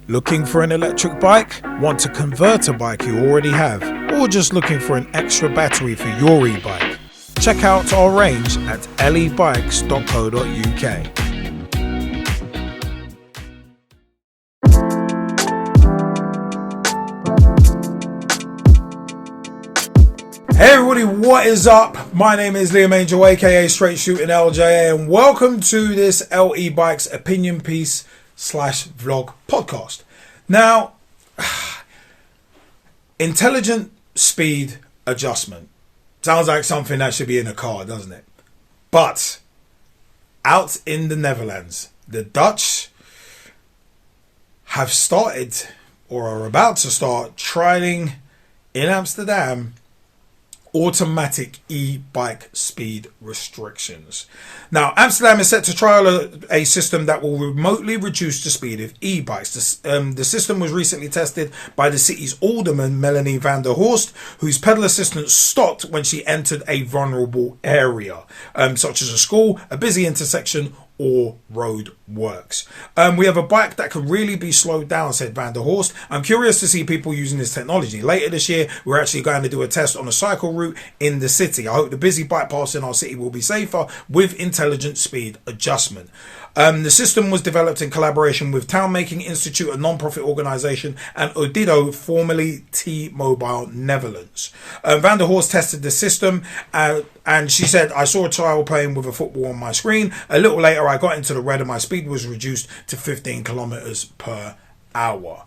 Looking for an electric bike? Want to convert a bike you already have? Or just looking for an extra battery for your e-bike? Check out our range at E-Bikes.co.uk. Hey everybody, what is up? My name is Liam Angel, aka Straight Shooting LJA, and welcome to this E-Bikes opinion piece / vlog podcast. Now, intelligent speed adjustment sounds like something that should be in a car, doesn't it? But out in the Netherlands, the Dutch have started or are about to start trialing in Amsterdam automatic e-bike speed restrictions. Now, Amsterdam is set to trial a system that will remotely reduce the speed of e-bikes. The system was recently tested by the city's alderman, Melanie van der Horst, whose pedal assistant stopped when she entered a vulnerable area, such as a school, a busy intersection, or road works. We have a bike that can really be slowed down, said Van der Horst. I'm curious to see people using this technology. Later this year, we're actually going to do a test on a cycle route in the city. I hope the busy bike paths in our city will be safer with intelligent speed adjustment. The system was developed in collaboration with Town Making Institute, a non-profit organisation, and Odido, formerly T-Mobile Netherlands. Van der Horst tested the system and she said, I saw a child playing with a football on my screen. A little later, I got into the red and my speed was reduced to 15 kilometers per hour.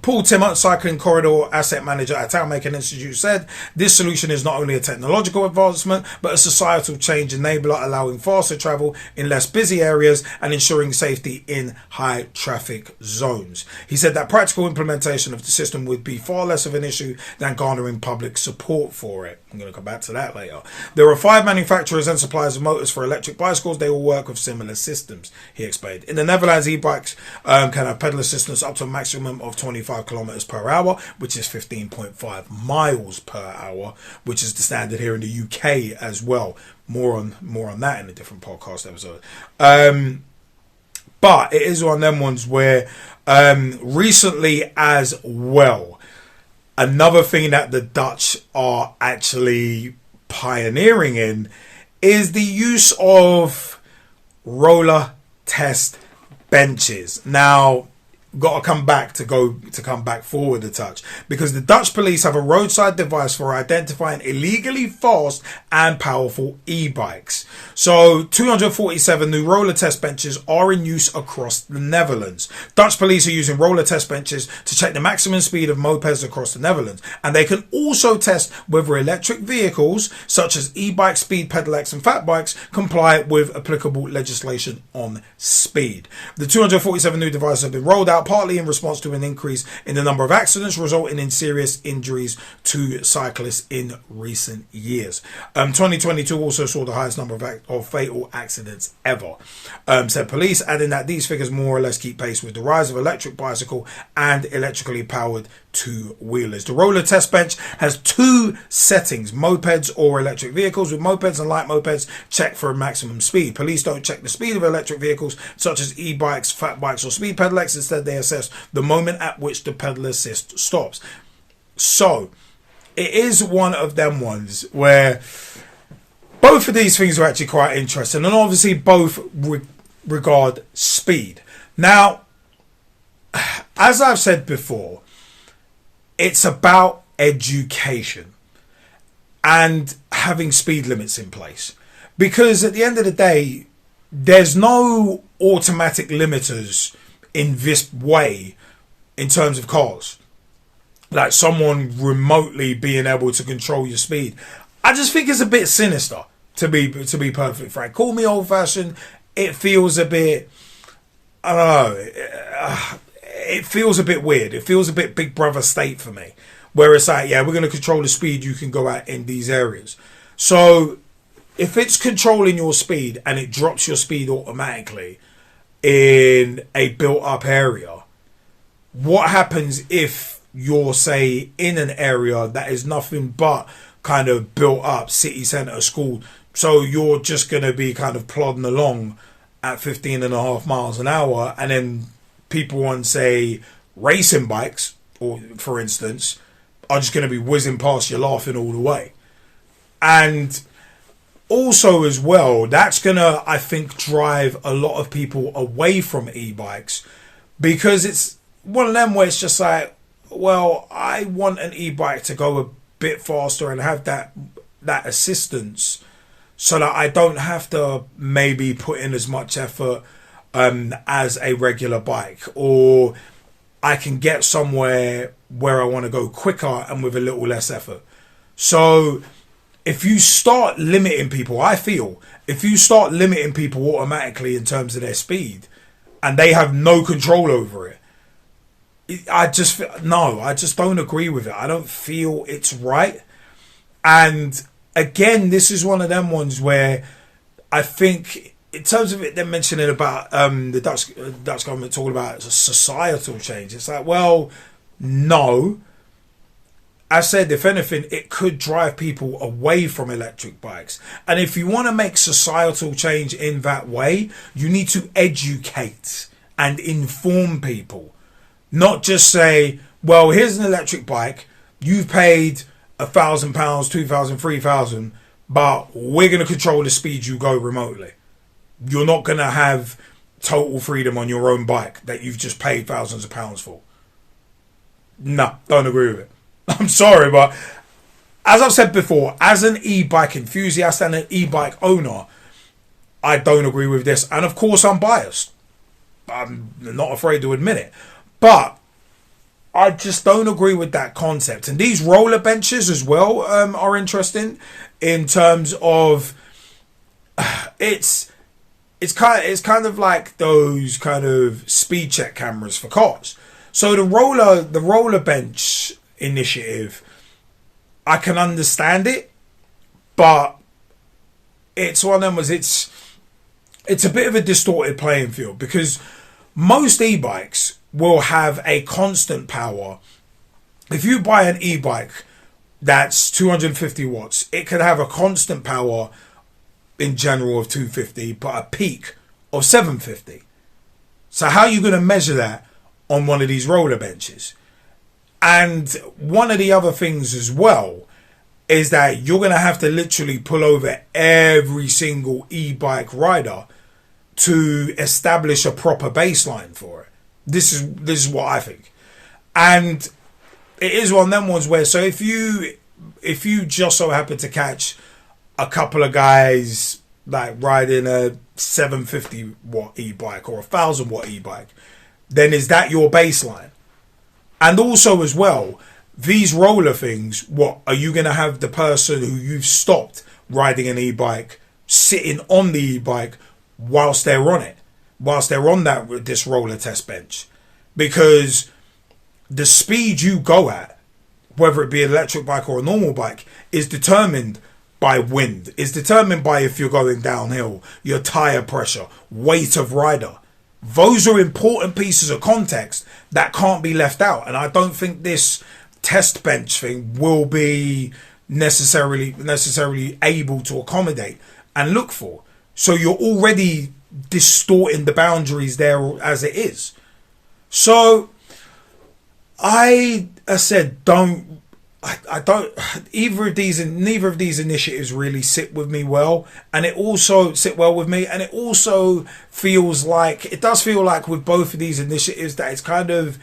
Paul Timmer, Cycling Corridor Asset Manager at Town Making Institute, said this solution is not only a technological advancement but a societal change enabler, allowing faster travel in less busy areas and ensuring safety in high traffic zones. He said that practical implementation of the system would be far less of an issue than garnering public support for it. I'm going to come back to that later. There are 5 manufacturers and suppliers of motors for electric bicycles. They all work with similar systems, he explained. In the Netherlands, e-bikes can have pedal assistance up to a maximum of 25 kilometers per hour, which is 15.5 miles per hour, which is the standard here in the UK as well. More on that in a different podcast episode. But it is one of them ones where recently as well, another thing that the Dutch are actually pioneering in is the use of roller test benches. Now, got to come back forward a touch, because the Dutch police have a roadside device for identifying illegally fast and powerful e-bikes. So 247 new roller test benches are in use across the Netherlands. Dutch police are using roller test benches to check the maximum speed of mopeds across the Netherlands, and they can also test whether electric vehicles such as e-bikes, speed pedelecs and fat bikes comply with applicable legislation on speed. The 247 new devices have been rolled out partly in response to an increase in the number of accidents resulting in serious injuries to cyclists in recent years. 2022 also saw the highest number of fatal accidents ever, said police, adding that these figures more or less keep pace with the rise of electric bicycle and electrically powered two-wheelers. The roller test bench has 2 settings: mopeds or electric vehicles. With mopeds and light mopeds, check for a maximum speed. Police don't check the speed of electric vehicles such as e-bikes, fat bikes or speed pedelecs. Instead, they assess the moment at which the pedal assist stops. So it is one of them ones where both of these things are actually quite interesting, and obviously both regard speed. Now, as I've said before, it's about education and having speed limits in place, because at the end of the day, there's no automatic limiters in this way in terms of cars, like someone remotely being able to control your speed. I just think it's a bit sinister, to be perfectly frank. Call me old fashioned. It feels a bit, I don't know, it feels a bit weird. It feels a bit Big Brother state for me, where it's like, yeah, we're going to control the speed you can go at in these areas. So if it's controlling your speed and it drops your speed automatically in a built up area, what happens if you're, say, in an area that is nothing but kind of built up city centre school, so you're just going to be kind of plodding along at 15.5 miles an hour, and then people on, say, racing bikes, or for instance, are just going to be whizzing past you laughing all the way. And also as well, that's going to, I think, drive a lot of people away from e-bikes, because it's one of them where it's just like, well, I want an e-bike to go a bit faster and have that assistance, so that I don't have to maybe put in as much effort as a regular bike, or I can get somewhere where I want to go quicker and with a little less effort. So if you start limiting people, I feel, if you start limiting people automatically in terms of their speed and they have no control over it, I just don't agree with it. I don't feel it's right. And again, this is one of them ones where I think, in terms of it, they're mentioning about the Dutch government talking about societal change. It's like, well, no. I said, if anything, it could drive people away from electric bikes. And if you want to make societal change in that way, you need to educate and inform people. Not just say, well, here's an electric bike, you've paid £1,000, £2,000, £3,000, but we're going to control the speed you go remotely. You're not going to have total freedom on your own bike that you've just paid thousands of pounds for. No, don't agree with it. I'm sorry, but as I've said before, as an e-bike enthusiast and an e-bike owner, I don't agree with this. And of course, I'm biased. I'm not afraid to admit it. But I just don't agree with that concept. And these roller benches as well are interesting in terms of it's kind of like those kind of speed check cameras for cars. So the roller bench initiative, I can understand it, but it's one of them was it's a bit of a distorted playing field, because most e-bikes will have a constant power. If you buy an e-bike that's 250 watts, it can have a constant power in general of 250, but a peak of 750. So how are you going to measure that on one of these roller benches? And one of the other things as well is that you're going to have to literally pull over every single e-bike rider to establish a proper baseline for it. This is what I think. And it is one of them ones where, so if you just so happen to catch a couple of guys like riding a 750 watt e-bike or a 1,000 watt e-bike, then is that your baseline? And also as well, these roller things, what are you going to have the person who you've stopped riding an e-bike sitting on the e-bike whilst they're on it, whilst they're on this roller test bench? Because the speed you go at, whether it be an electric bike or a normal bike, is determined by wind, is determined by if you're going downhill, your tire pressure, weight of rider. Those are important pieces of context that can't be left out. And I don't think this test bench thing will be necessarily able to accommodate and look for. So you're already distorting the boundaries there as it is. So I said, I don't, neither of these initiatives really sit with me well, and it also feels like, it does feel like with both of these initiatives that it's kind of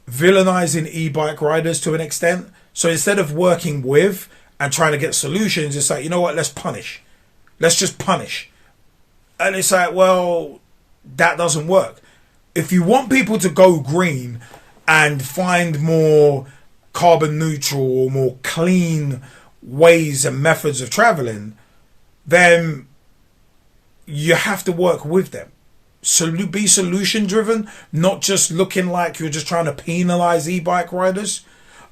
villainizing e-bike riders to an extent. So instead of working with and trying to get solutions, it's like, you know what, let's just punish. And it's like, well, that doesn't work. If you want people to go green and find more carbon neutral or more clean ways and methods of traveling, then you have to work with them. So be solution driven, not just looking like you're just trying to penalize e-bike riders.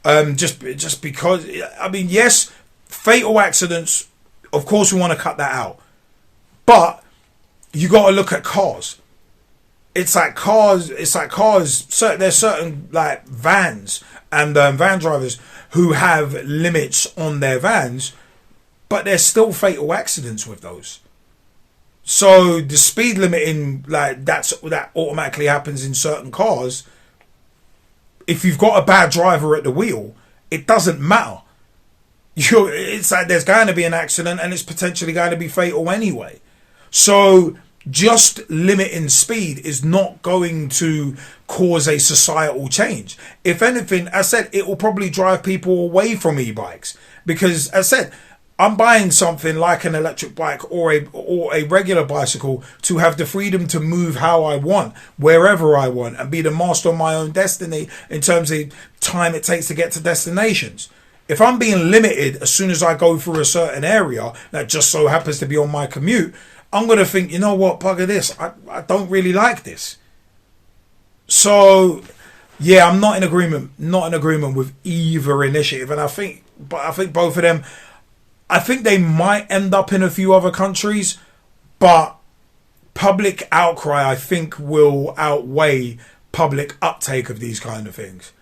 Just because, I mean, yes, fatal accidents, of course we want to cut that out, but you got to look at cars. It's like cars. There's certain like vans and van drivers who have limits on their vans, but there's still fatal accidents with those. So the speed limiting, like that automatically happens in certain cars. If you've got a bad driver at the wheel, it doesn't matter. It's like there's going to be an accident and it's potentially going to be fatal anyway. So just limiting speed is not going to cause a societal change. If anything, as I said, it will probably drive people away from e-bikes, because as I said, I'm buying something like an electric bike or a regular bicycle to have the freedom to move how I want, wherever I want, and be the master of my own destiny in terms of time it takes to get to destinations. If I'm being limited as soon as I go through a certain area that just so happens to be on my commute, I'm going to think, you know what, bugger this. I don't really like this. So, yeah, I'm not in agreement with either initiative. And I think both of them, I think they might end up in a few other countries, but public outcry, I think, will outweigh public uptake of these kind of things.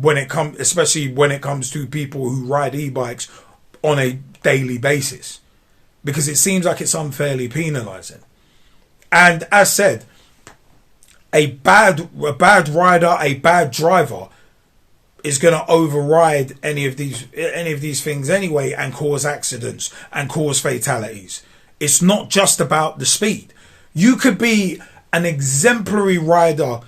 Especially when it comes to people who ride e-bikes on a daily basis. Because it seems like it's unfairly penalising. And as said, a bad rider, a bad driver is going to override any of these things anyway and cause accidents and cause fatalities. It's not just about the speed. You could be an exemplary rider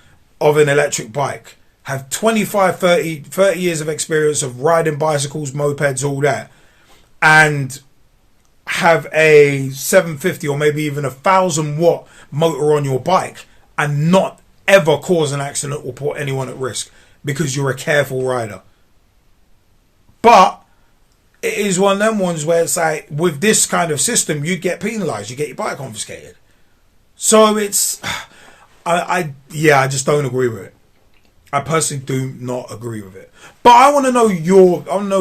of an electric bike, have 25, 30 years of experience of riding bicycles, mopeds, all that, and have a 750 or maybe even 1,000-watt motor on your bike and not ever cause an accident or put anyone at risk because you're a careful rider. But it is one of them ones where it's like, with this kind of system, you get penalised, you get your bike confiscated. So it's, I just don't agree with it. I personally do not agree with it. But I want to know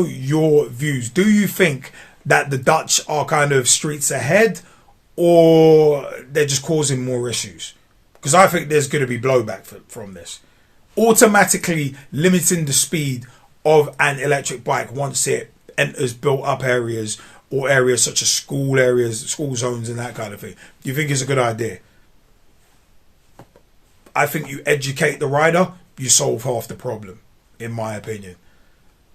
your views. Do you think that the Dutch are kind of streets ahead, or they're just causing more issues? Because I think there's going to be blowback from this. Automatically limiting the speed of an electric bike once it enters built up areas or areas such as school zones and that kind of thing. Do you think it's a good idea? I think you educate the rider, you solve half the problem, in my opinion.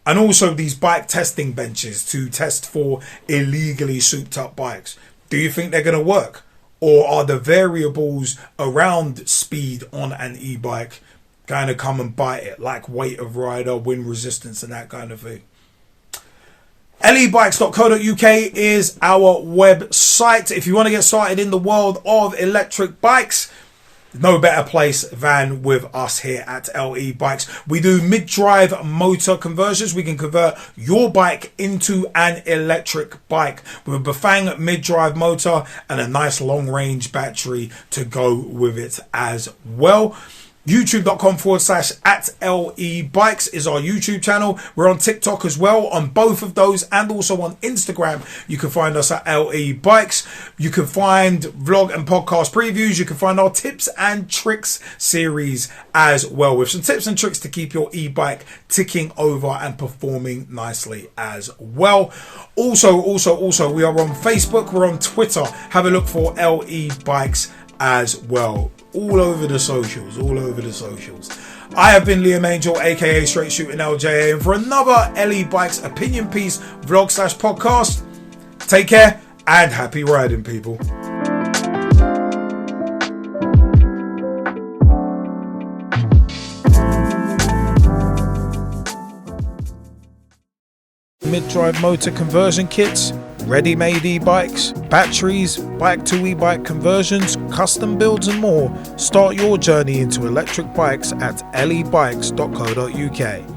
And also these bike testing benches to test for illegally souped up bikes. Do you think they're going to work? Or are the variables around speed on an e-bike kind of come and bite it, like weight of rider, wind resistance and that kind of thing? E-Bikes.co.uk is our website. If you want to get started in the world of electric bikes, no better place than with us here at LE Bikes. We do mid-drive motor conversions. We can convert your bike into an electric bike with a Bafang mid-drive motor and a nice long-range battery to go with it as well. YouTube.com/@LE Bikes is our YouTube channel. We're on TikTok as well, on both of those, and also on Instagram. You can find us at LE Bikes. You can find vlog and podcast previews. You can find our tips and tricks series as well, with some tips and tricks to keep your e-bike ticking over and performing nicely as well. Also, we are on Facebook. We're on Twitter. Have a look for LE Bikes as well. All over the socials. I have been Liam Angel, aka Straight Shooting LJA, and for another LE Bikes opinion piece vlog/podcast. Take care and happy riding, people. Mid-drive motor conversion kits, ready-made e-bikes, batteries, bike-to-e-bike conversions, custom builds and more. Start your journey into electric bikes at lebikes.co.uk.